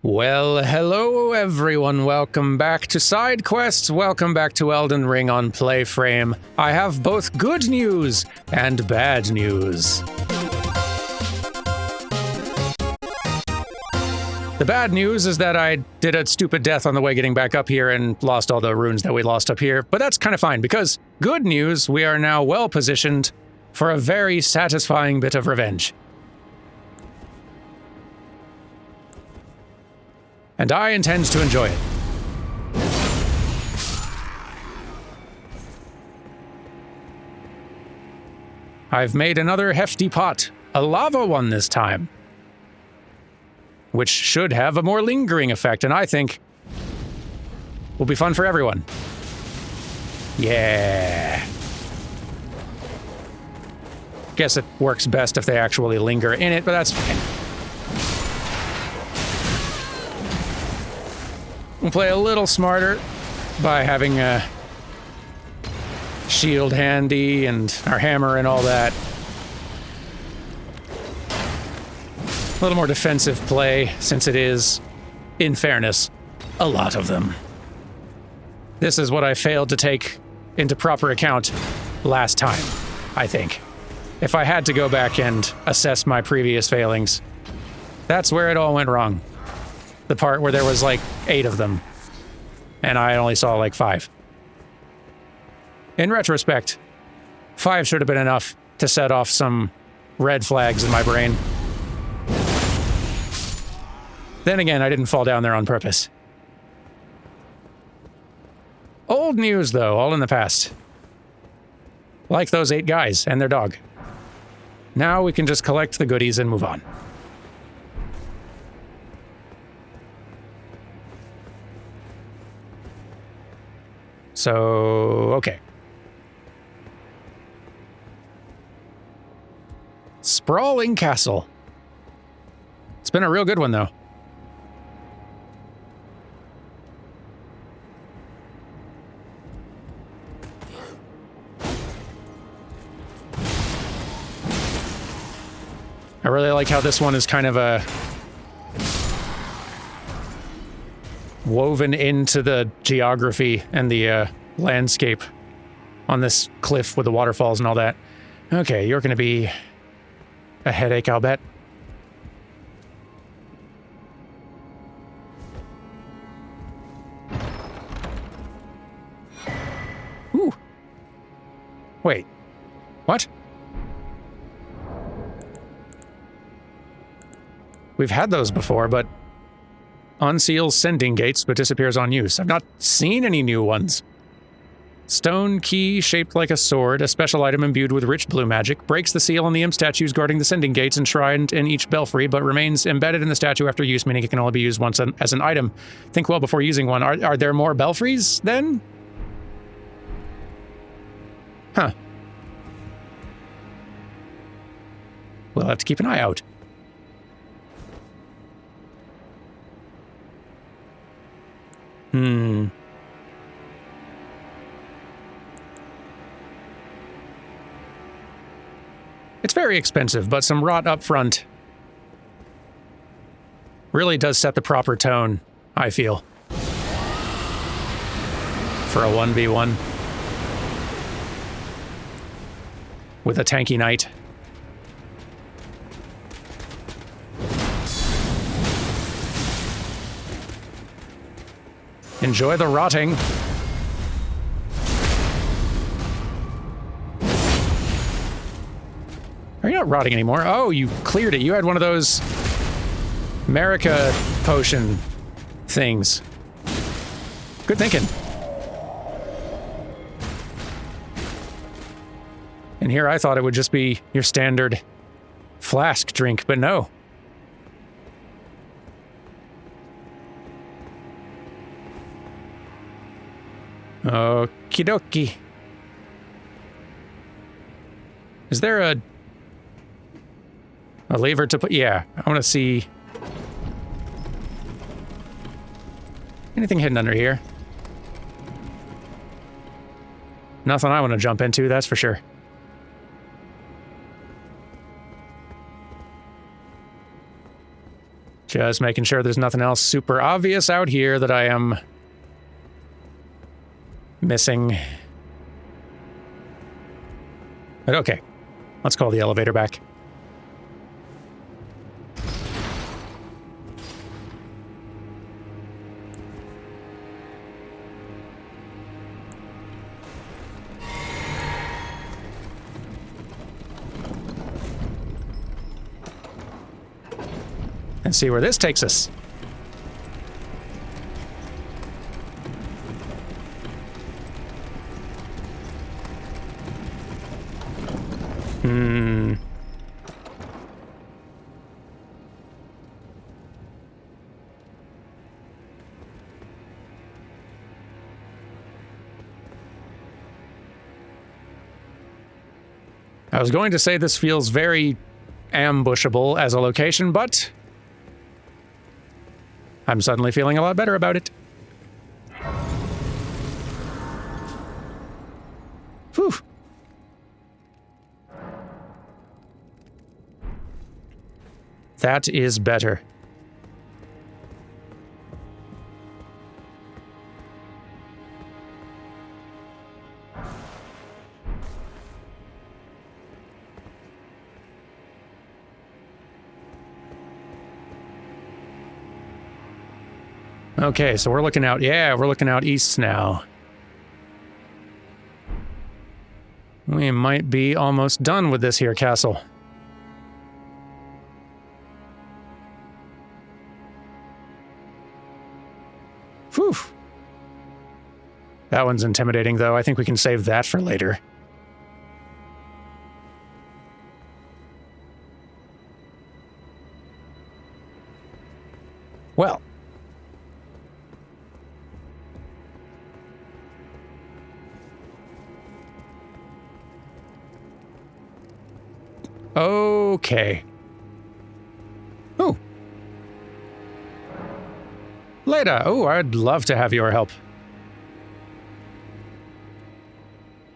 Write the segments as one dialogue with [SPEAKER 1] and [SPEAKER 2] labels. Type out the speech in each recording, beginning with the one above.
[SPEAKER 1] Well, hello everyone, welcome back to Side Quests, welcome back to Elden Ring on PlayFrame. I have both good news and bad news. The bad news is that I did a stupid death on the way getting back up here and lost all the runes that we lost up here, but that's kind of fine, because good news, we are now well positioned for a very satisfying bit of revenge. And I intend to enjoy it. I've made another hefty pot, a lava one this time, which should have a more lingering effect, and I think will be fun for everyone. Yeah. Guess it works best if they actually linger in it, but that's fine. We'll play a little smarter by having a shield handy and our hammer and all that. A little more defensive play, since it is, in fairness, a lot of them. This is what I failed to take into proper account last time, I think. If I had to go back and assess my previous failings, that's where it all went wrong. The part where there was like 8 of them, and I only saw like 5. In retrospect, 5 should have been enough to set off some red flags in my brain. Then again, I didn't fall down there on purpose. Old news, though, all in the past. Like those 8 guys and their dog. Now we can just collect the goodies and move on. So, okay. Sprawling Castle. It's been a real good one, though. I really like how this one is kind of a woven into the geography and the landscape on this cliff with the waterfalls and all that. Okay, you're going to be a headache, I'll bet. Ooh. Wait. What? We've had those before, but unseals sending gates but disappears on use. I've not seen any new ones. Stone key shaped like a sword, a special item imbued with rich blue magic, breaks the seal on the imp statues guarding the sending gates enshrined in each belfry, but remains embedded in the statue after use, meaning it can only be used once as an item. Think well before using one. Are there more belfries, then? Huh. We'll have to keep an eye out. It's very expensive, but some rot up front really does set the proper tone, I feel, for a 1v1 with a tanky knight. Enjoy the rotting. Are you not rotting anymore? Oh, you cleared it. You had one of those America potion things. Good thinking. And here I thought it would just be your standard flask drink, but no. Okie dokie. Is there a lever to put? Yeah, I want to see anything hidden under here. Nothing I want to jump into, that's for sure. Just making sure there's nothing else super obvious out here that I am missing. But okay, let's call the elevator back. And see where this takes us. I was going to say this feels very ambushable as a location, but I'm suddenly feeling a lot better about it. Whew. That is better. Okay, so we're looking out, we're looking out east now. We might be almost done with this here castle. Whew. That one's intimidating, though. I think we can save that for later. Well. Okay. Ooh. Leda. Oh, I'd love to have your help.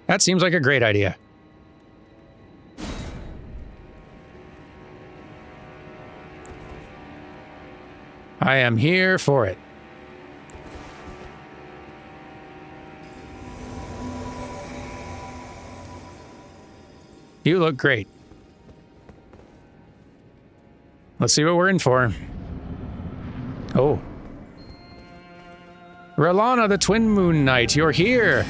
[SPEAKER 1] That seems like a great idea. I am here for it. You look great. Let's see what we're in for. Oh. Rellana, the Twin Moon Knight, you're here!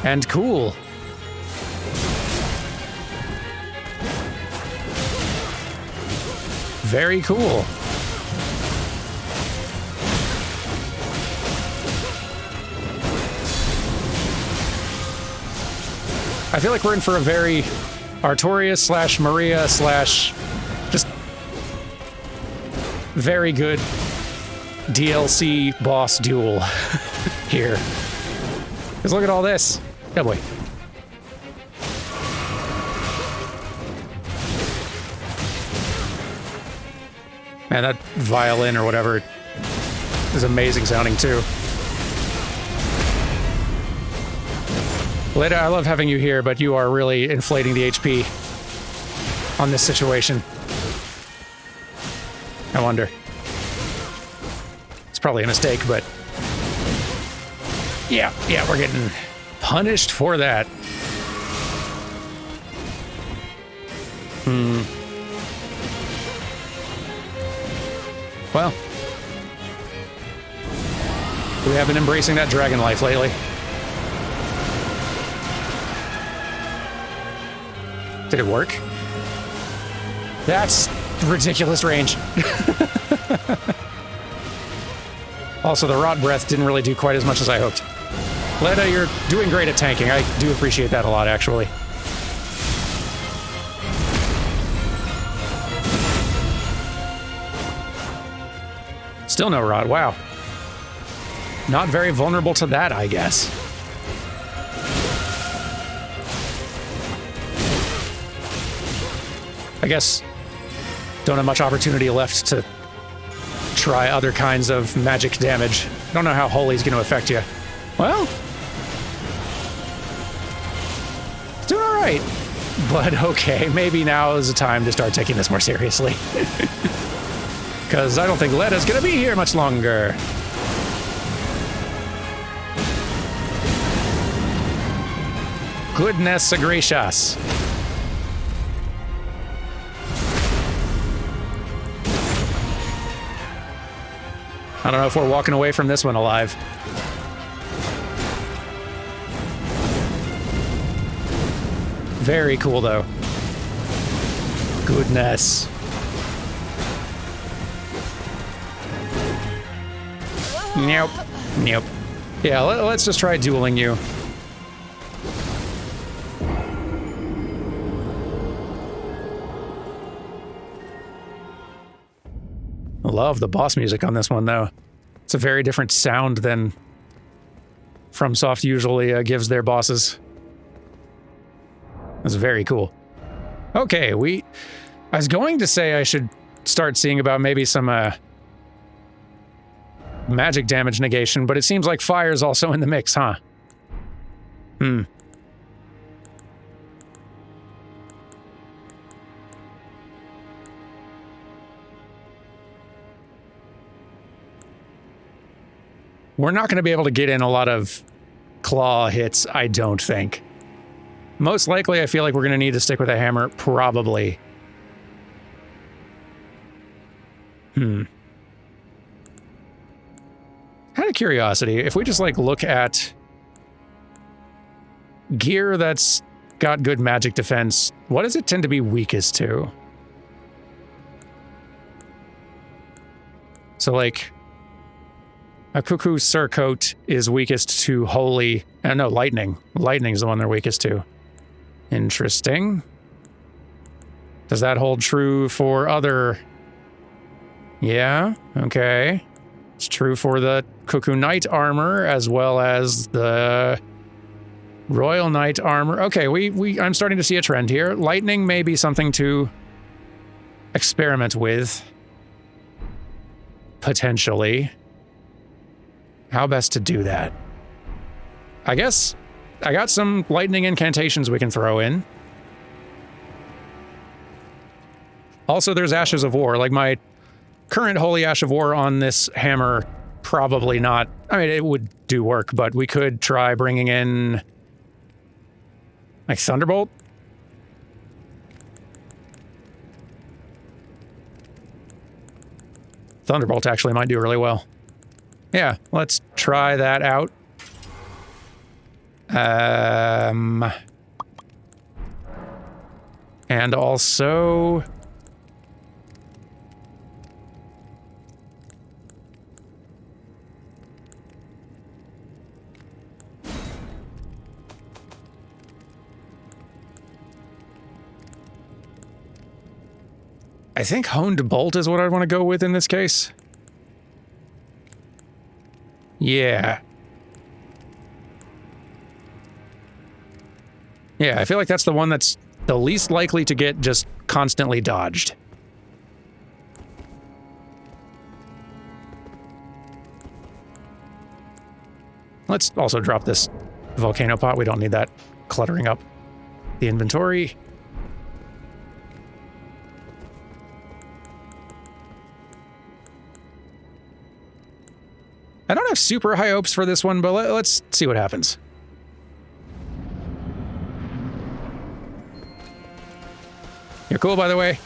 [SPEAKER 1] And cool. Very cool. I feel like we're in for a very Artorias slash Maria slash just very good DLC boss duel here. Because look at all this. Oh boy. Man, that violin or whatever is amazing sounding too. Leda, I love having you here, but you are really inflating the HP on this situation. I wonder. It's probably a mistake, but yeah, we're getting punished for that. Well, we have been embracing that dragon life lately. Did it work? That's ridiculous range. Also, the rot breath didn't really do quite as much as I hoped. Leda, you're doing great at tanking. I do appreciate that a lot, actually. Still no rot, wow. Not very vulnerable to that, I guess. I guess don't have much opportunity left to try other kinds of magic damage. Don't know how Holy's going to affect you. Well, it's doing all right. But okay, maybe now is the time to start taking this more seriously. Because I don't think Letta's gonna be here much longer. Goodness gracious. I don't know if we're walking away from this one alive. Very cool, though. Goodness. Nope. Nope. Yeah, let's just try dueling you. I love the boss music on this one, though. It's a very different sound than FromSoft usually gives their bosses. That's very cool. Okay, I was going to say I should start seeing about maybe some magic damage negation, but it seems like fire's also in the mix, huh? We're not going to be able to get in a lot of claw hits, I don't think. Most likely, I feel like we're going to need to stick with a hammer, probably. Out of curiosity, if we just, like, look at gear that's got good magic defense, what does it tend to be weakest to? So, like, a Cuckoo Surcoat is weakest to Holy... no, Lightning. Lightning's the one they're weakest to. Interesting. Does that hold true for other... Yeah, okay. It's true for the Cuckoo Knight armor, as well as the Royal Knight armor. Okay, I'm starting to see a trend here. Lightning may be something to experiment with. Potentially. How best to do that? I guess I got some lightning incantations we can throw in. Also, there's Ashes of War. Like, my current Holy Ash of War on this hammer, probably not. I mean, it would do work, but we could try bringing in, like, Thunderbolt. Thunderbolt actually might do really well. Yeah, let's try that out. And also... I think Honed Bolt is what I'd want to go with in this case. Yeah. Yeah, I feel like that's the one that's the least likely to get just constantly dodged. Let's also drop this volcano pot. We don't need that cluttering up the inventory. I don't have super high hopes for this one, but let's see what happens. You're cool, by the way?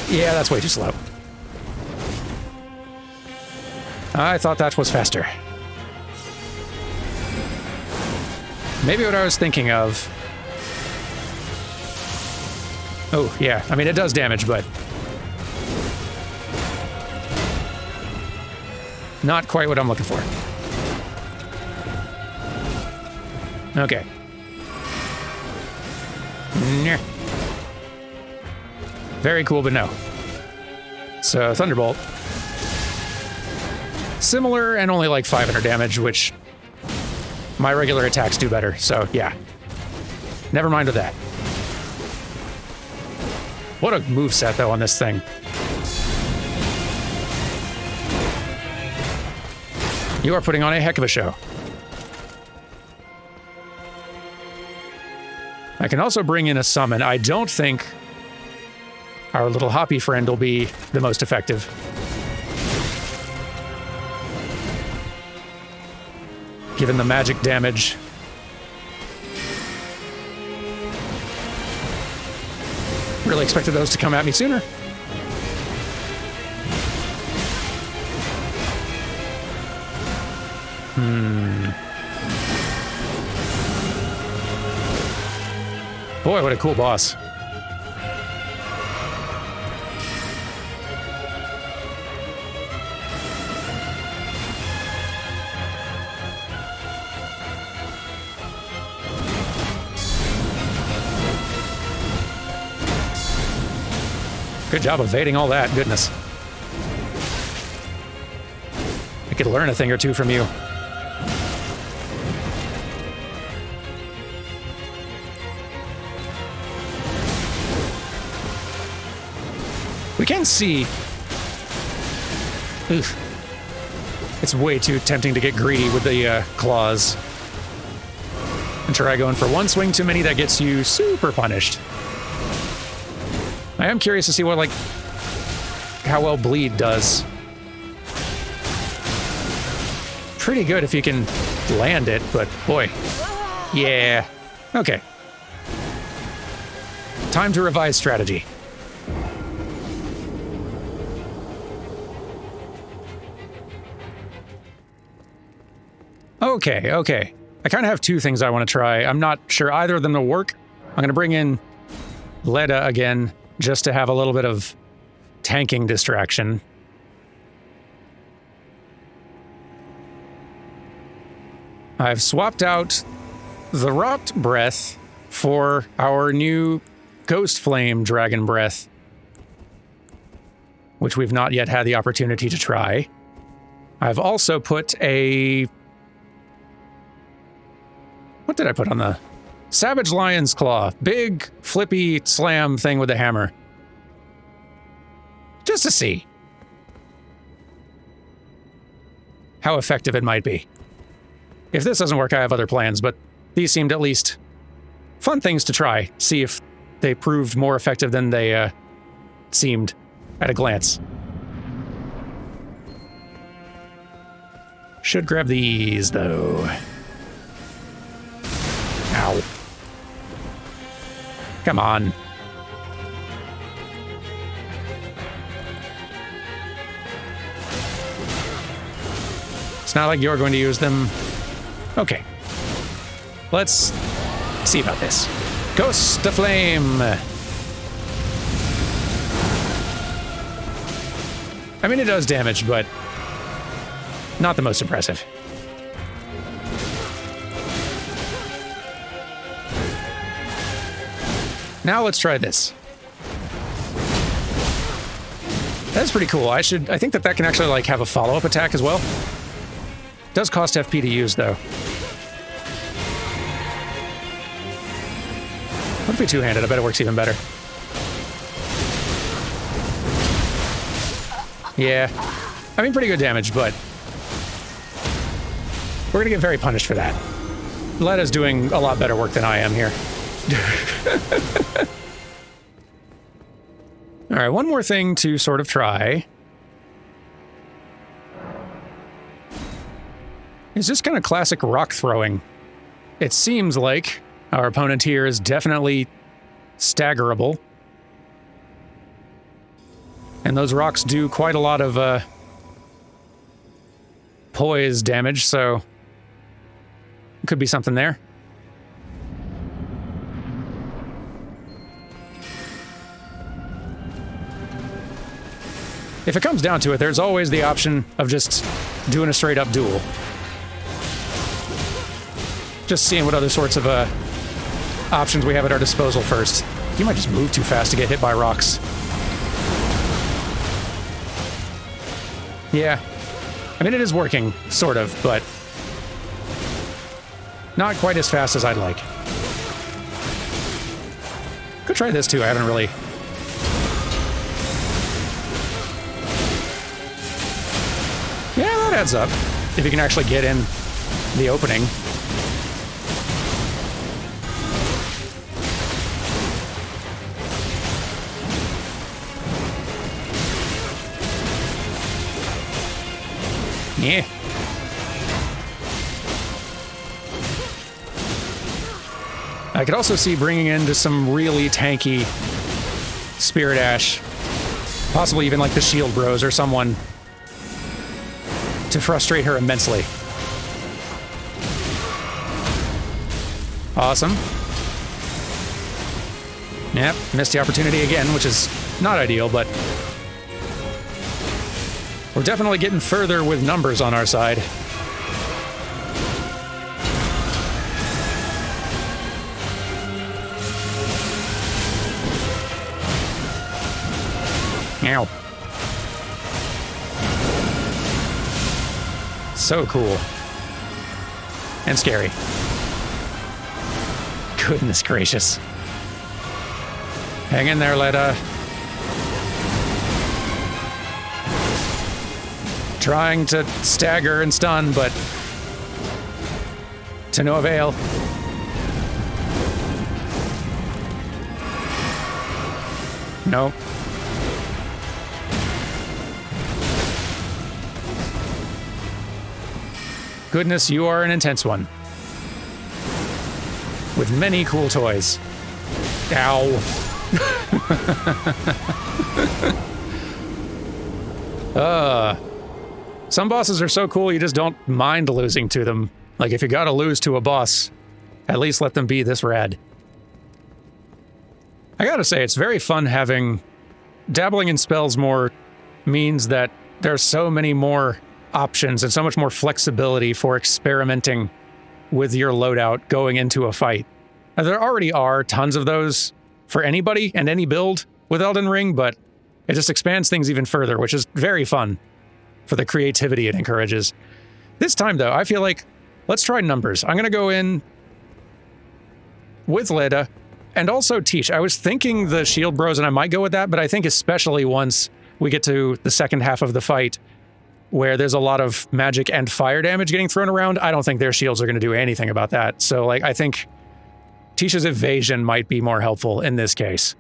[SPEAKER 1] Yeah, that's way too slow. I thought that was faster. Maybe what I was thinking of... Oh, yeah. I mean, it does damage, but... not quite what I'm looking for. Okay. Nyeh. Very cool, but no. So, Thunderbolt. Similar and only like 500 damage, which my regular attacks do better, so yeah. Never mind with that. What a moveset, though, on this thing. You are putting on a heck of a show. I can also bring in a summon. I don't think our little hoppy friend will be the most effective. Given the magic damage. Really expected those to come at me sooner. Boy, what a cool boss. Good job evading all that, goodness. I could learn a thing or two from you. We can see... Oof. It's way too tempting to get greedy with the claws. And try going for one swing too many, that gets you super punished. I am curious to see what, like, how well bleed does. Pretty good if you can land it, but boy. Yeah. Okay. Time to revise strategy. Okay. I kind of have two things I want to try. I'm not sure either of them will work. I'm going to bring in Leda again, just to have a little bit of tanking distraction. I've swapped out the Rot Breath for our new Ghost Flame Dragon Breath, which we've not yet had the opportunity to try. I've also put a... What did I put on the... Savage Lion's Claw. Big, flippy slam thing with a hammer. Just to see how effective it might be. If this doesn't work, I have other plans, but these seemed at least fun things to try. See if they proved more effective than they seemed at a glance. Should grab these, though. Ow. Come on. It's not like you're going to use them. Okay. Let's see about this. Ghost of Flame. I mean, it does damage, but not the most impressive. Now let's try this. That's pretty cool. I think that can actually like have a follow-up attack as well. Does cost FP to use though. What if we two-handed? I bet it works even better. Yeah. I mean, pretty good damage, but we're gonna get very punished for that. Leda's doing a lot better work than I am here. All right, one more thing to sort of try. It's just kind of classic rock throwing. It seems like our opponent here is definitely staggerable. And those rocks do quite a lot of poise damage, so it could be something there. If it comes down to it, there's always the option of just doing a straight-up duel. Just seeing what other sorts of options we have at our disposal first. You might just move too fast to get hit by rocks. Yeah. I mean, it is working, sort of, but not quite as fast as I'd like. Could try this, too. I haven't really... Yeah, that adds up. If you can actually get in the opening. Yeah. I could also see bringing in just some really tanky Spirit Ash, possibly even like the Shield Bros or someone, to frustrate her immensely. Awesome. Yep, missed the opportunity again, which is not ideal, but we're definitely getting further with numbers on our side. Ow. So cool. And scary. Goodness gracious. Hang in there, Leda. Trying to stagger and stun, but to no avail. Nope. Goodness, you are an intense one. With many cool toys. Ow. Some bosses are so cool you just don't mind losing to them. Like, if you gotta lose to a boss, at least let them be this rad. I gotta say, it's very fun having... Dabbling in spells more means that there's so many more options and so much more flexibility for experimenting with your loadout going into a fight. Now, there already are tons of those for anybody and any build with Elden Ring, but it just expands things even further, which is very fun for the creativity it encourages. This time, though, I feel like, let's try numbers. I'm going to go in with Leda and also Teach. I was thinking the Shield Bros, and I might go with that, but I think especially once we get to the second half of the fight, where there's a lot of magic and fire damage getting thrown around, I don't think their shields are going to do anything about that. So, like, I think Tisha's evasion might be more helpful in this case.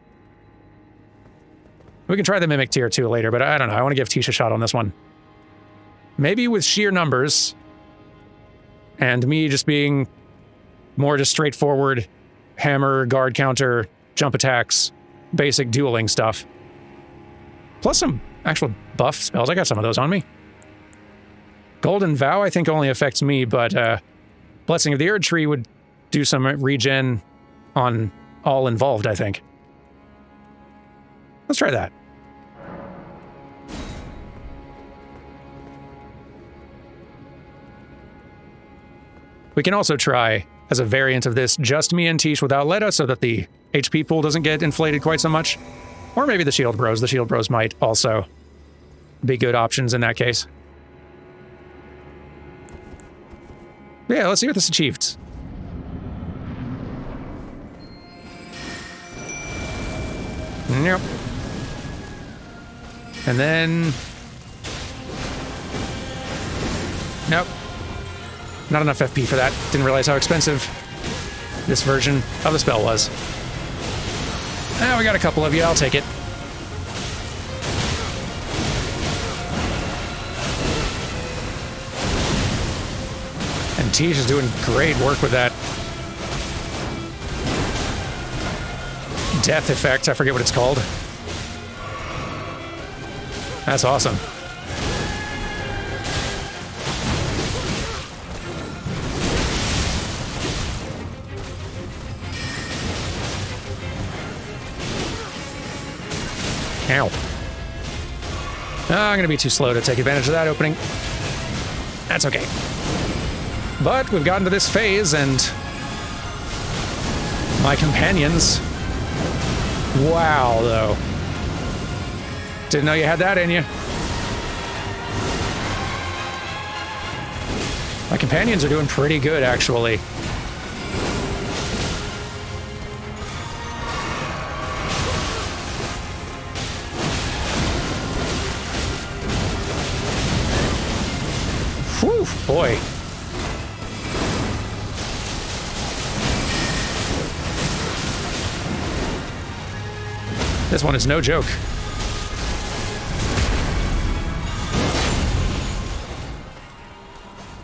[SPEAKER 1] We can try the Mimic tier 2 later, but I don't know. I want to give Tisha a shot on this one. Maybe with sheer numbers, and me just being more just straightforward hammer, guard counter, jump attacks, basic dueling stuff. Plus some actual buff spells. I got some of those on me. Golden Vow, I think, only affects me, but Blessing of the Erdtree would do some regen on all involved, I think. Let's try that. We can also try, as a variant of this, just me and Tish without Leda so that the HP pool doesn't get inflated quite so much. Or maybe the Shield Bros. The Shield Bros might also be good options in that case. Yeah, let's see what this achieved. Yep. And then... Nope. Not enough FP for that. Didn't realize how expensive this version of the spell was. We got a couple of you. I'll take it. And Tish is doing great work with that death effect. I forget what it's called. That's awesome. Ow. I'm going to be too slow to take advantage of that opening. That's okay. But we've gotten to this phase, and my companions... Wow, though. Didn't know you had that in you. My companions are doing pretty good, actually. Whew, boy. This one is no joke.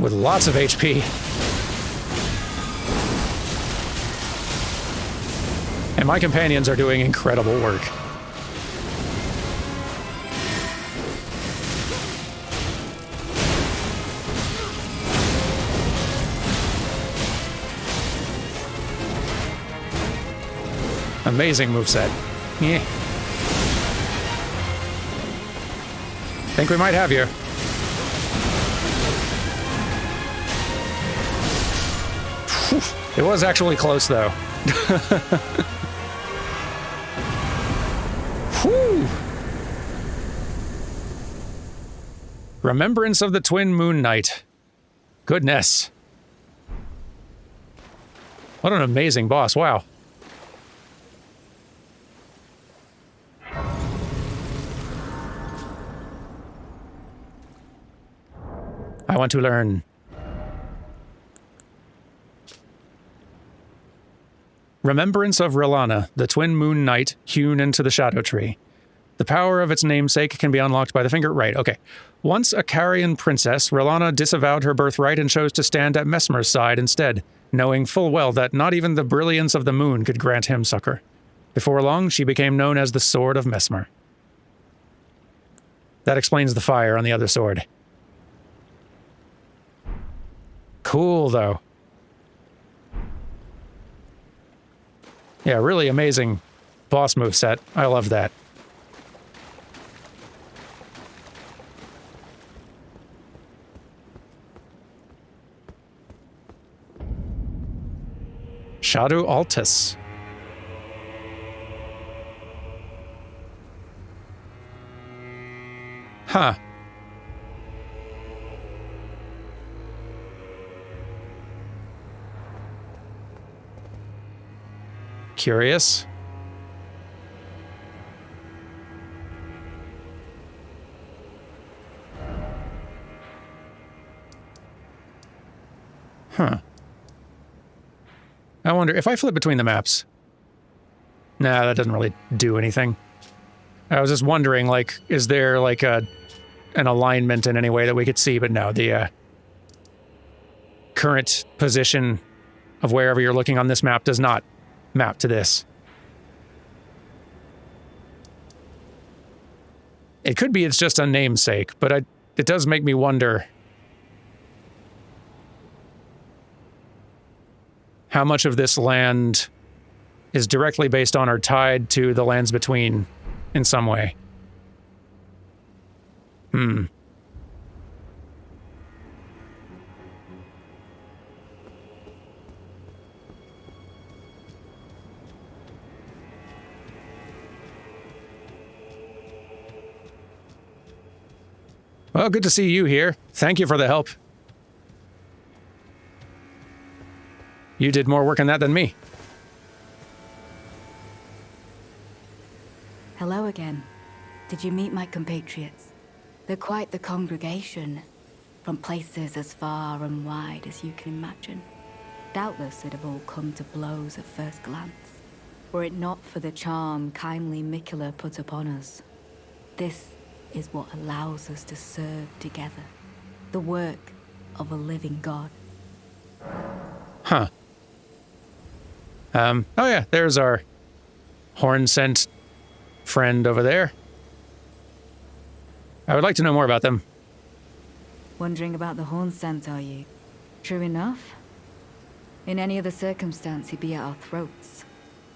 [SPEAKER 1] with lots of HP. And my companions are doing incredible work. Amazing moveset. Yeah. Think we might have you. It was actually close, though. Whew. Remembrance of the Twin Moon Knight. Goodness. What an amazing boss. Wow. I want to learn. Remembrance of Rellana, the Twin Moon Knight hewn into the Shadow Tree. The power of its namesake can be unlocked by the finger. Right, okay. Once a Carrion princess, Rellana disavowed her birthright and chose to stand at Mesmer's side instead, knowing full well that not even the brilliance of the moon could grant him succor. Before long, she became known as the Sword of Mesmer. That explains the fire on the other sword. Cool, though. Yeah, really amazing boss moveset. I love that. Shadow Altus. Huh. Curious. Huh. I wonder if I flip between the maps. Nah, that doesn't really do anything. I was just wondering, like, is there like an alignment in any way that we could see? But no, the current position of wherever you're looking on this map does not map to this. It could be it's just a namesake, but it does make me wonder how much of this land is directly based on or tied to the lands between in some way. Well, good to see you here. Thank you for the help. You did more work on that than me.
[SPEAKER 2] Hello again. Did you meet my compatriots? They're quite the congregation, from places as far and wide as you can imagine. Doubtless they'd have all come to blows at first glance, were it not for the charm kindly Mikula put upon us. This is what allows us to serve together. The work of a living God.
[SPEAKER 1] Huh. Oh yeah, there's our horn-scent friend over there. I would like to know more about them.
[SPEAKER 2] Wondering about the horn scent, are you? True enough. In any other circumstance, he'd be at our throats.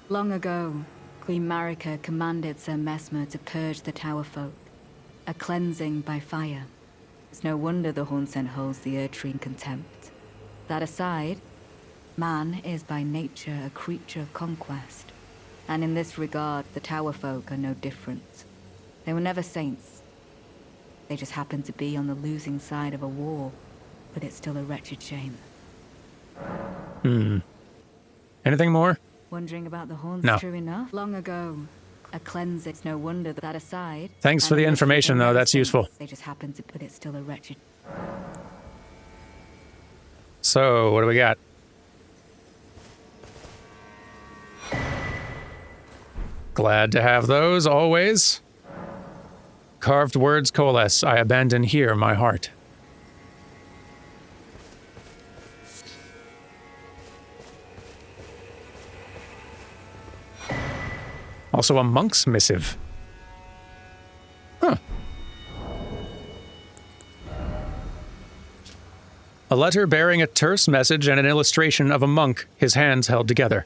[SPEAKER 2] Long ago, Queen Marika commanded Sir Mesmer to purge the Tower folk. A cleansing by fire. It's no wonder the horn scent holds the Erdtree in contempt. That aside, man is by nature a creature of conquest. And in this regard, the Tower folk are no different. They were never saints. They just happened to be on the losing side of a war, but it's still a wretched shame.
[SPEAKER 1] Anything more?
[SPEAKER 2] Wondering about the horns.
[SPEAKER 1] No.
[SPEAKER 2] True enough. Long ago, a cleanse. It's no wonder that aside.
[SPEAKER 1] Thanks for the information, though. That's useful.
[SPEAKER 2] They just happen to put it still a wretched.
[SPEAKER 1] So, what do we got? Glad to have those, always. Carved words coalesce. I abandon here my heart. Also a monk's missive. Huh. A letter bearing a terse message and an illustration of a monk, his hands held together.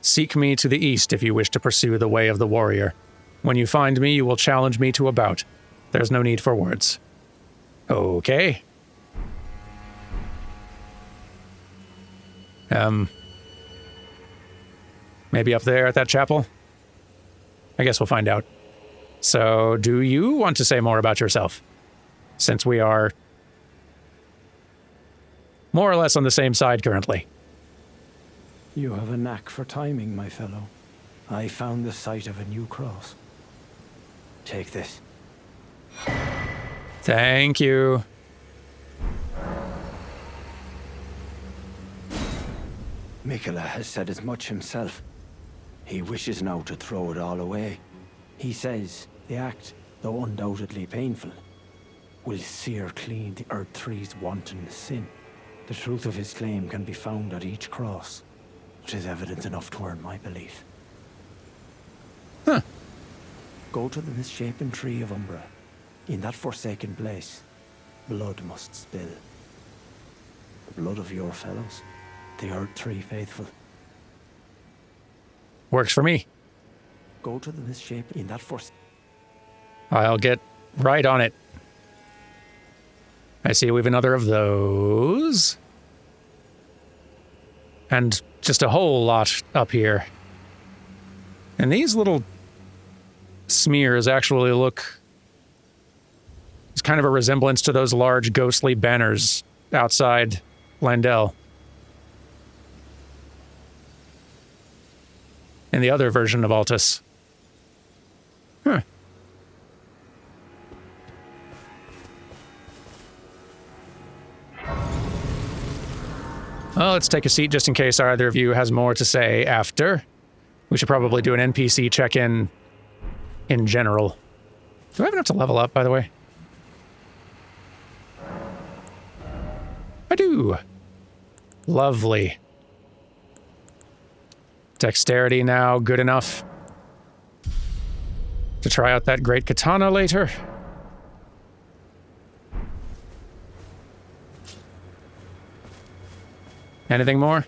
[SPEAKER 1] Seek me to the east if you wish to pursue the way of the warrior. When you find me, you will challenge me to a bout. There's no need for words. Okay. Maybe up there at that chapel? I guess we'll find out. So, do you want to say more about yourself? Since we are more or less on the same side currently.
[SPEAKER 3] You have a knack for timing, my fellow. I found the site of a new cross. Take this.
[SPEAKER 1] Thank you.
[SPEAKER 3] Mikola has said as much himself. He wishes now to throw it all away. He says the act, though undoubtedly painful, will sear clean the Erdtree's wanton sin. The truth of his claim can be found at each cross. It is evidence enough to earn my belief.
[SPEAKER 1] Huh.
[SPEAKER 3] Go to the misshapen tree of Umbra. In that forsaken place, blood must spill. The blood of your fellows, the Erdtree faithful.
[SPEAKER 1] Works for me.
[SPEAKER 3] Go to the misshapen in that
[SPEAKER 1] I'll get right on it. I see we have another of those. And just a whole lot up here. And these little smears actually look... It's kind of a resemblance to those large ghostly banners outside Landell. In the other version of Altus. Huh. Well, let's take a seat just in case either of you has more to say after. We should probably do an NPC check-in in general. Do I have enough to level up, by the way? I do. Lovely. Dexterity now good enough to try out that great katana later. Anything more?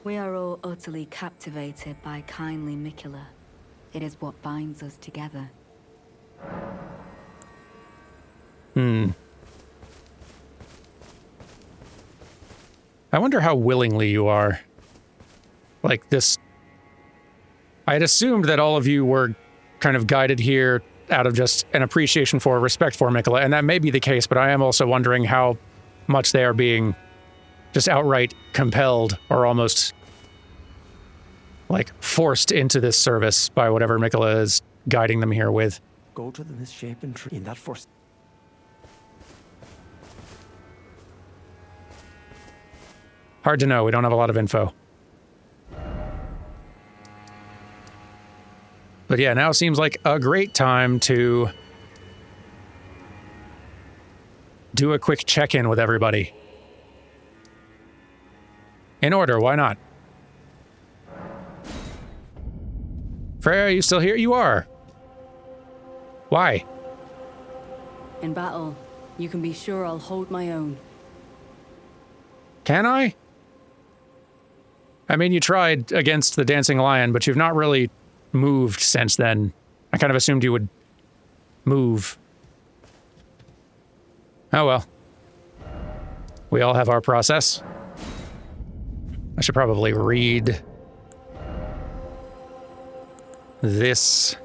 [SPEAKER 2] We are all utterly captivated by kindly Mikola. It is what binds us together.
[SPEAKER 1] I wonder how willingly you are. Like this... I had assumed that all of you were kind of guided here out of just an appreciation for, respect for Mikola, and that may be the case, but I am also wondering how much they are being just outright compelled or almost like forced into this service by whatever Mikola is guiding them here with.
[SPEAKER 3] Go to the misshapen tree in that forest.
[SPEAKER 1] Hard to know, we don't have a lot of info. But yeah, now seems like a great time to do a quick check-in with everybody. In order, why not? Freya, are you still here? You are. Why?
[SPEAKER 4] In battle, you can be sure I'll hold my own.
[SPEAKER 1] Can I? I mean, you tried against the Dancing Lion, but you've not really moved since then. I kind of assumed you would move. Oh well. We all have our process. I should probably read this.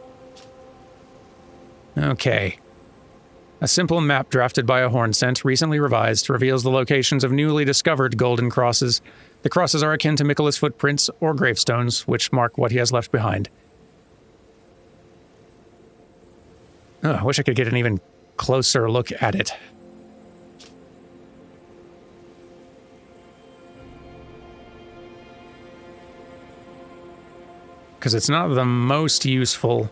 [SPEAKER 1] Okay. A simple map drafted by a Hornsent, recently revised, reveals the locations of newly discovered golden crosses. The crosses are akin to Mikola's footprints or gravestones, which mark what he has left behind. Oh, I wish I could get an even closer look at it. Because it's not the most useful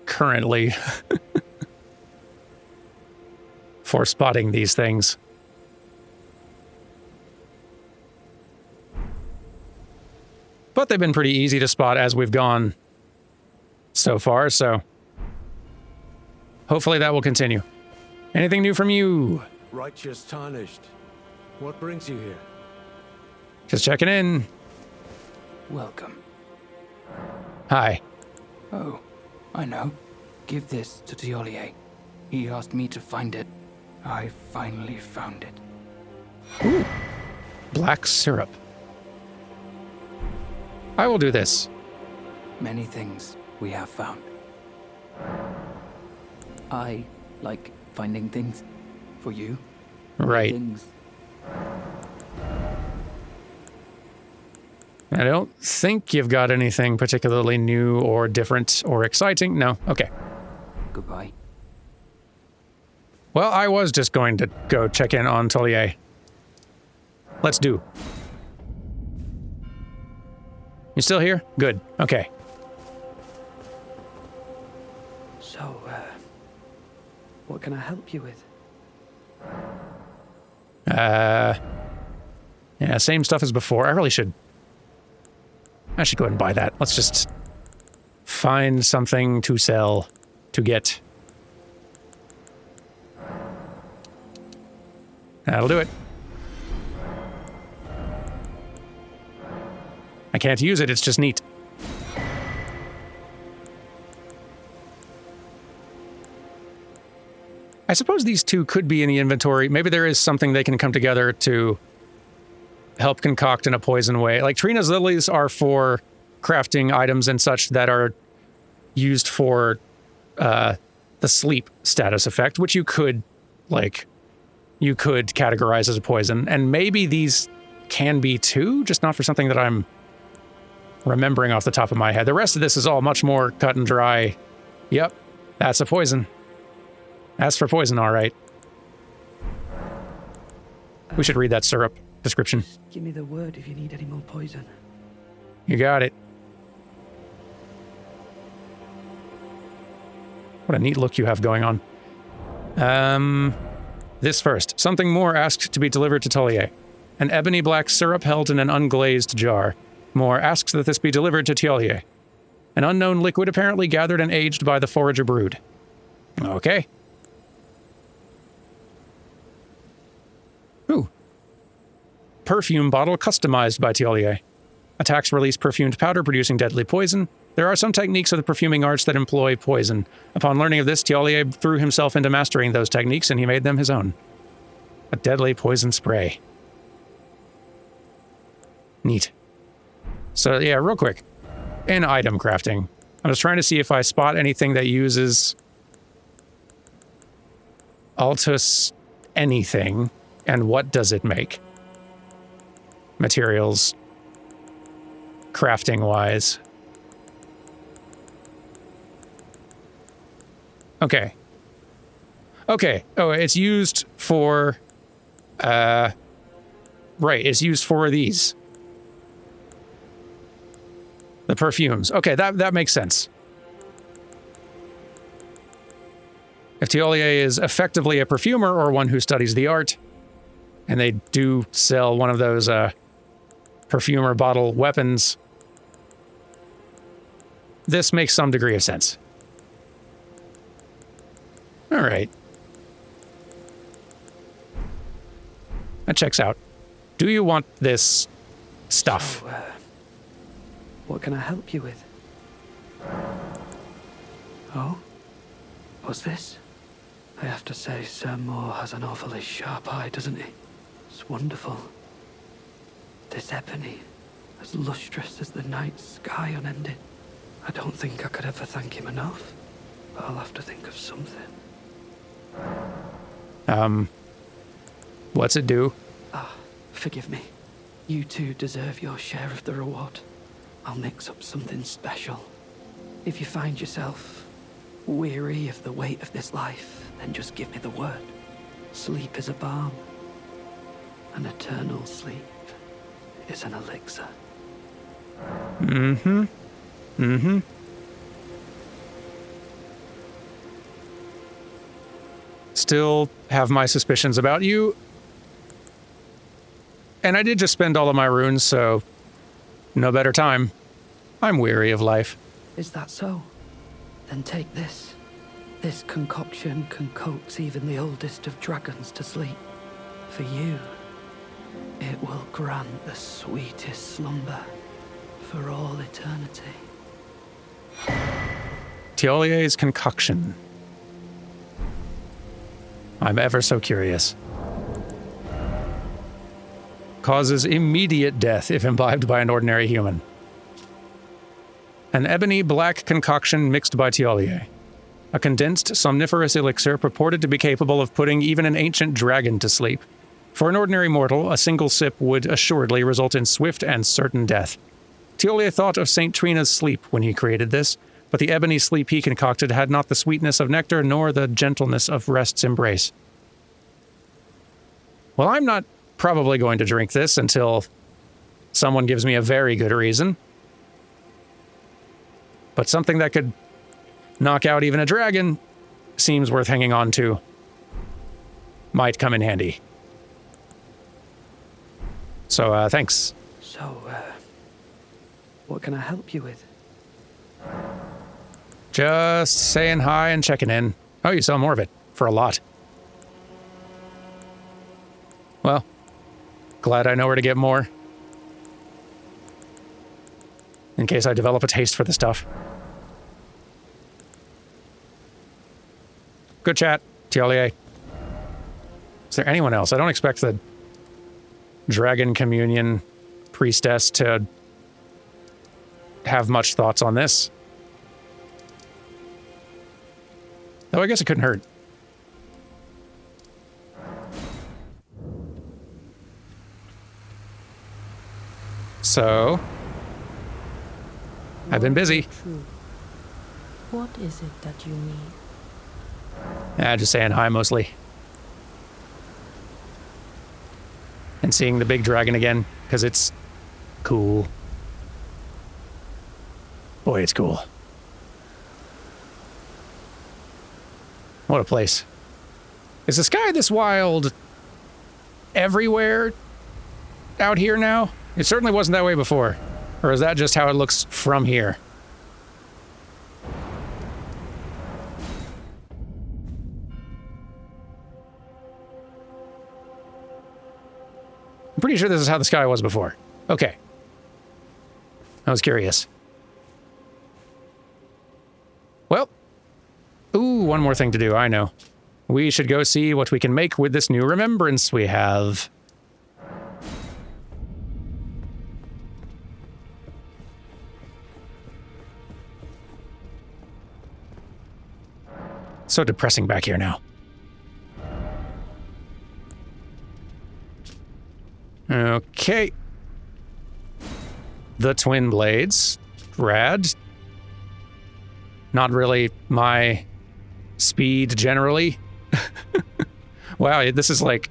[SPEAKER 1] currently for spotting these things. But they've been pretty easy to spot as we've gone so far, so hopefully that will continue. Anything new from you?
[SPEAKER 5] Righteous tarnished. What brings you here?
[SPEAKER 1] Just checking in.
[SPEAKER 6] Welcome.
[SPEAKER 1] Hi.
[SPEAKER 6] Oh, I know. Give this to Tiolier. He asked me to find it. I finally found it.
[SPEAKER 1] Ooh. Black syrup. I will do this.
[SPEAKER 6] Many things we have found. I like finding things for you.
[SPEAKER 1] Right.
[SPEAKER 6] Things.
[SPEAKER 1] I don't think you've got anything particularly new or different or exciting. No? Okay.
[SPEAKER 6] Goodbye.
[SPEAKER 1] Well, I was just going to go check in on Tolier. Let's do. You still here? Good. Okay.
[SPEAKER 7] So, what can I help you with?
[SPEAKER 1] Yeah, same stuff as before. I should go ahead and buy that. Let's just find something to sell, to get. That'll do it. I can't use it, it's just neat. I suppose these two could be in the inventory. Maybe there is something they can come together to help concoct in a poison way. Like, Trina's lilies are for crafting items and such that are used for the sleep status effect, which you could categorize as a poison. And maybe these can be too, just not for something that I'm remembering off the top of my head. The rest of this is all much more cut and dry. Yep, that's a poison. That's for poison, all right. We should read that syrup description.
[SPEAKER 7] Just give me the word if you need any more poison.
[SPEAKER 1] You got it. What a neat look you have going on. This first. Something more asked to be delivered to Tolier. An ebony black syrup held in an unglazed jar. More asks that this be delivered to Tolier. An unknown liquid apparently gathered and aged by the forager brood. Okay. Ooh. Perfume bottle customized by Tiolier. Attacks release perfumed powder producing deadly poison. There are some techniques of the perfuming arts that employ poison. Upon learning of this, Tiolier threw himself into mastering those techniques and he made them his own. A deadly poison spray. Neat. So yeah, real quick. In item crafting, I was trying to see if I spot anything that uses Altus anything, and what does it make? Materials, crafting-wise. Okay. Okay. Oh, it's used for... right, it's used for these. The perfumes. Okay, that makes sense. If Tiolier is effectively a perfumer or one who studies the art, and they do sell one of those perfumer bottle weapons, this makes some degree of sense. All right. That checks out. Do you want this stuff?
[SPEAKER 7] So, what can I help you with? Oh? What's this? I have to say, Sir Moore has an awfully sharp eye, doesn't he? It's wonderful. This ebony, as lustrous as the night sky unending. I don't think I could ever thank him enough, but I'll have to think of something.
[SPEAKER 1] What's it do?
[SPEAKER 7] Forgive me. You two deserve your share of the reward. I'll mix up something special. If you find yourself weary of the weight of this life, then just give me the word. Sleep is a balm. An eternal sleep is an elixir.
[SPEAKER 1] Mm-hmm. Mm-hmm. Still have my suspicions about you. And I did just spend all of my runes, so no better time. I'm weary of life.
[SPEAKER 7] Is that so? Then take this. This concoction can coax even the oldest of dragons to sleep. For you, it will grant the sweetest slumber for all eternity.
[SPEAKER 1] Tiolier's concoction. I'm ever so curious. Causes immediate death if imbibed by an ordinary human. An ebony black concoction mixed by Tiolier. A condensed somniferous elixir purported to be capable of putting even an ancient dragon to sleep. For an ordinary mortal, a single sip would assuredly result in swift and certain death. Tiolier thought of St. Trina's sleep when he created this, but the ebony sleep he concocted had not the sweetness of nectar nor the gentleness of rest's embrace. Well, I'm not probably going to drink this until someone gives me a very good reason. But something that could knock out even a dragon seems worth hanging on to. Might come in handy. So, thanks.
[SPEAKER 7] So, what can I help you with?
[SPEAKER 1] Just saying hi and checking in. Oh, you sell more of it. For a lot. Well, glad I know where to get more. In case I develop a taste for the stuff. Good chat, Tiolier. Is there anyone else? I don't expect the Dragon Communion priestess to have much thoughts on this. Though I guess it couldn't hurt. So, I've been busy.
[SPEAKER 8] True. What is it that you need?
[SPEAKER 1] Just saying hi mostly. And seeing the big dragon again, because it's cool. Boy, it's cool. What a place. Is the sky this wild everywhere out here now? It certainly wasn't that way before. Or is that just how it looks from here? I'm pretty sure this is how the sky was before. Okay. I was curious. Well. Ooh, one more thing to do, I know. We should go see what we can make with this new remembrance we have. So depressing back here now. Okay. The twin blades. Rad. Not really my speed generally. Wow, this is like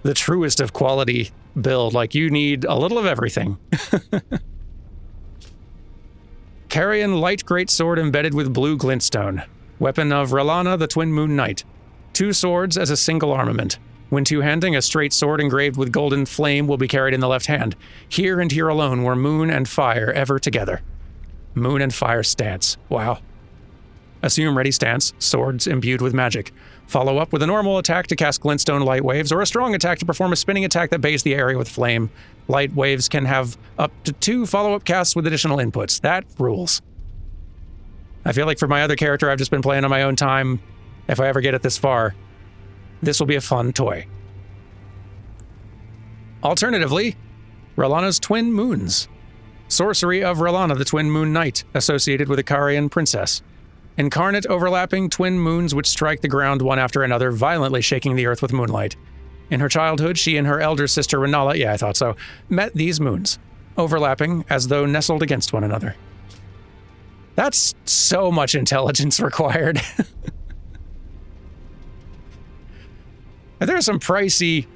[SPEAKER 1] the truest of quality build. Like, you need a little of everything. Carrion light greatsword embedded with blue glintstone. Weapon of Rellana, the Twin Moon Knight. 2 swords as a single armament. When two-handing, a straight sword engraved with golden flame will be carried in the left hand. Here and here alone were moon and fire ever together. Moon and fire stance. Wow. Assume ready stance, swords imbued with magic. Follow up with a normal attack to cast glintstone light waves, or a strong attack to perform a spinning attack that bathes the area with flame. Light waves can have up to 2 follow-up casts with additional inputs. That rules. I feel like for my other character I've just been playing on my own time, if I ever get it this far, this will be a fun toy. Alternatively, Rellana's Twin Moons. Sorcery of Rellana, the Twin Moon Knight, associated with a Carrion princess. Incarnate overlapping twin moons which strike the ground one after another, violently shaking the earth with moonlight. In her childhood, she and her elder sister Rellana, yeah, I thought so, met these moons, overlapping as though nestled against one another. That's so much intelligence required. There are some pricey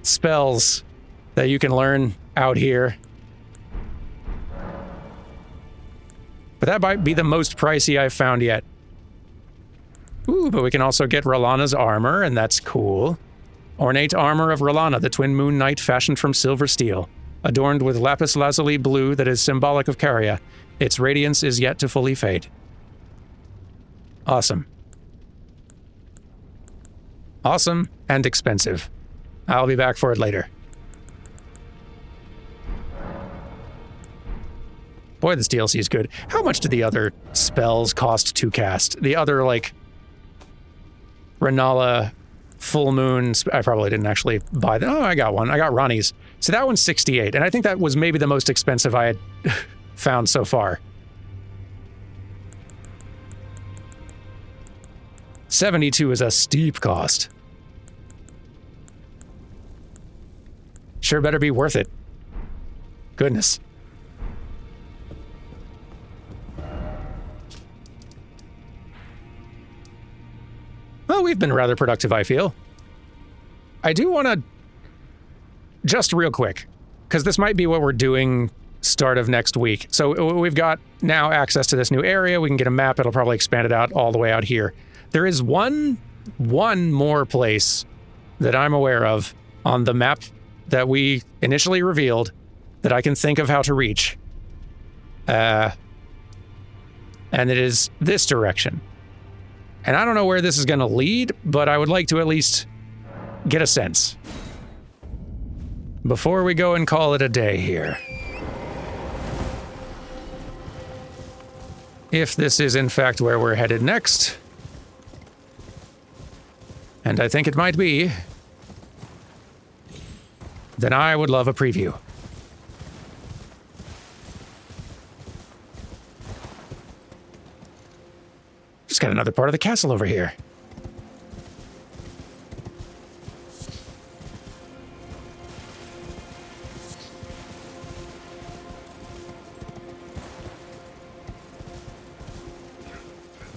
[SPEAKER 1] spells that you can learn out here. But that might be the most pricey I've found yet. Ooh, but we can also get Rellana's armor, and that's cool. Ornate armor of Rellana, the Twin Moon Knight fashioned from silver steel. adorned with lapis lazuli blue that is symbolic of Carrie. Its radiance is yet to fully fade. Awesome. Awesome and expensive. I'll be back for it later. Boy, this DLC is good. How much do the other spells cost to cast? The other, like, Rellana Full Moon... I probably didn't actually buy them. Oh, I got one. I got Ronnie's. So that one's 68, and I think that was maybe the most expensive I had found so far. 72 is a steep cost. Sure better be worth it. Goodness. Well, we've been rather productive, I feel. I do want to... Just real quick, because this might be what we're doing start of next week. So we've got now access to this new area. We can get a map. It'll probably expand it out all the way out here. There is one more place that I'm aware of on the map that we initially revealed that I can think of how to reach. And it is this direction. And I don't know where this is going to lead, but I would like to at least get a sense before we go and call it a day here. If this is in fact where we're headed next, and I think it might be, then I would love a preview. Just got another part of the castle over here.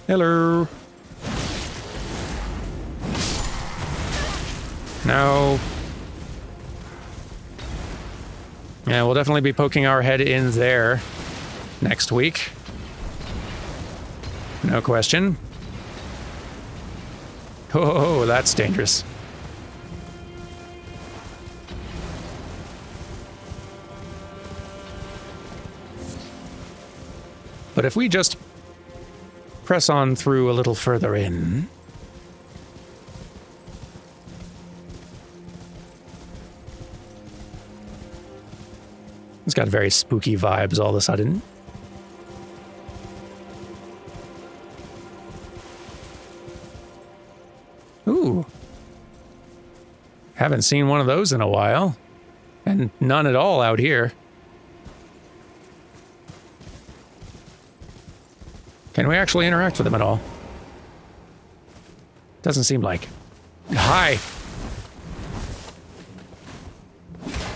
[SPEAKER 1] Hello. No. Yeah, we'll definitely be poking our head in there next week. No question. Oh, that's dangerous. But if we just press on through a little further in... It's got very spooky vibes all of a sudden. Ooh. Haven't seen one of those in a while. And none at all out here. Can we actually interact with them at all? Doesn't seem like. Hi.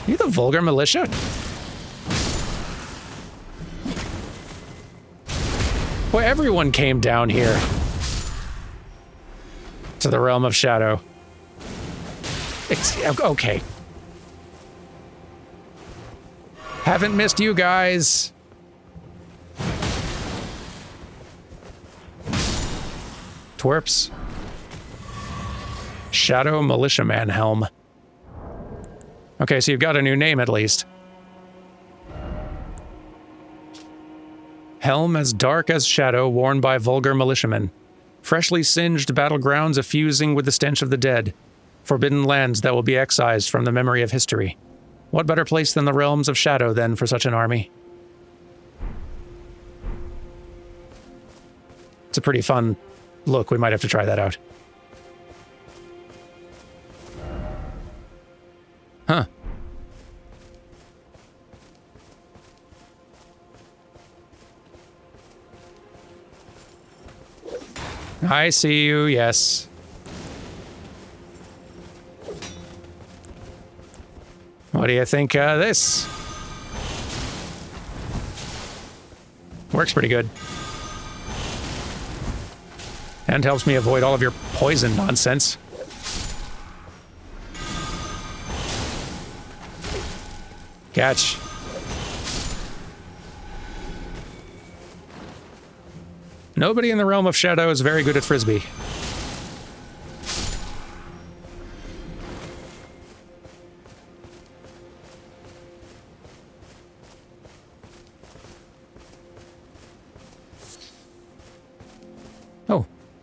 [SPEAKER 1] You the vulgar militia? Boy, everyone came down here to the realm of shadow. It's okay. Haven't missed you guys. Twerps. Shadow Militiaman Helm. Okay, so you've got a new name at least. Helm as dark as shadow worn by vulgar militiamen. Freshly singed battlegrounds effusing with the stench of the dead. Forbidden lands that will be excised from the memory of history. What better place than the realms of shadow, then, for such an army? It's a pretty fun look. We might have to try that out. Huh. I see you, yes. What do you think of this? Works pretty good. And helps me avoid all of your poison nonsense. Catch. Nobody in the realm of shadow is very good at Frisbee.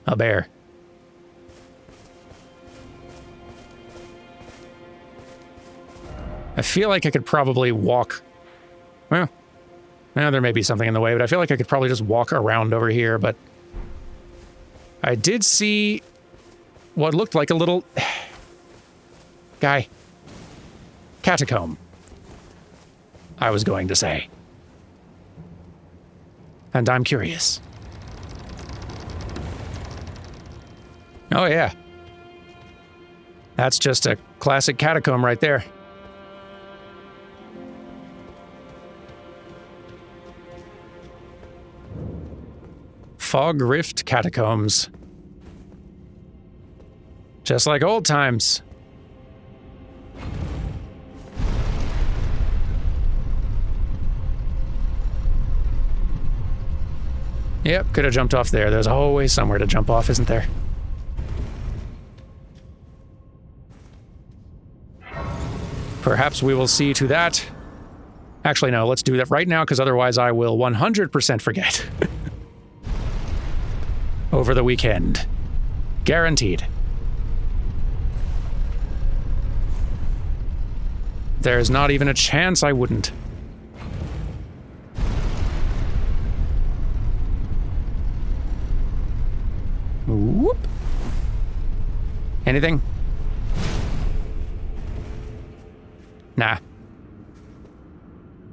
[SPEAKER 1] A bear. I feel like I could probably walk. Well, there may be something in the way, but I feel like I could probably just walk around over here, but I did see what looked like a little catacomb, I was going to say. And I'm curious. Oh yeah. That's just a classic catacomb right there. Fog Rift Catacombs. Just like old times. Yep, could have jumped off there. There's always somewhere to jump off, isn't there? Perhaps we will see to that. Actually, no, let's do that right now, because otherwise I will 100% forget. Over the weekend. Guaranteed. There's not even a chance I wouldn't. Whoop. Anything? Nah.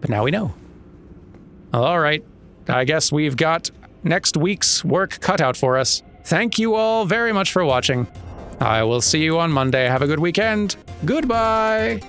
[SPEAKER 1] But now we know. All right. I guess we've got next week's work cut out for us. Thank you all very much for watching. I will see you on Monday. Have a good weekend. Goodbye.